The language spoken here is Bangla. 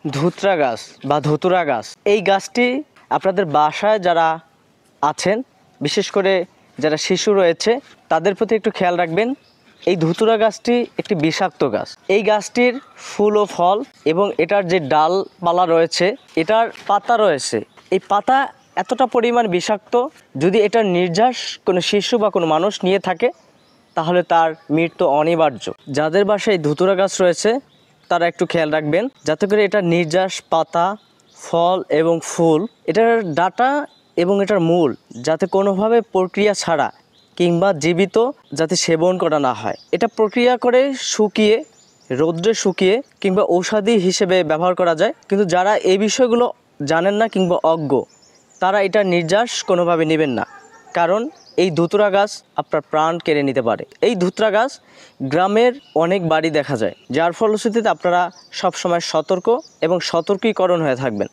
ধুতরা গাছ বা ধুতুরা গাছ, এই গাছটি আপনাদের বাসায় যারা আছেন, বিশেষ করে যারা শিশু রয়েছে, তাদের প্রতি একটু খেয়াল রাখবেন। এই ধুতুরা গাছটি একটি বিষাক্ত গাছ। এই গাছটির ফুল ও ফল এবং এটার যে ডালপালা রয়েছে, এটার পাতা রয়েছে, এই পাতা এতটা পরিমাণ বিষাক্ত, যদি এটার নির্যাস কোনো শিশু বা কোনো মানুষ নিয়ে থাকে তাহলে তার মৃত্যু অনিবার্য। যাদের বাসায় ধুতুরা গাছ রয়েছে তারা একটু খেয়াল রাখবেন যাতে করে এটার নির্যাস, পাতা, ফল এবং ফুল, এটার ডাঁটা এবং এটার মূল যাতে কোনোভাবে প্রক্রিয়া ছাড়া কিংবা জীবিত যাতে সেবন করা না হয়। এটা প্রক্রিয়া করে শুকিয়ে, রৌদ্রে শুকিয়ে কিংবা ঔষধি হিসেবে ব্যবহার করা যায়। কিন্তু যারা এই বিষয়গুলো জানেন না কিংবা অজ্ঞ, তারা এটা নির্যাস কোনোভাবে নেবেন না, কারণ এই ধুতুরা গাছ আপনার প্রাণ কেড়ে নিতে পারে। এই ধুতরা গাছ গ্রামের অনেক বাড়ি দেখা যায়, যার ফলশ্রুতিতে আপনারা সবসময় সতর্ক এবং সতর্কীকরণ হয়ে থাকবেন।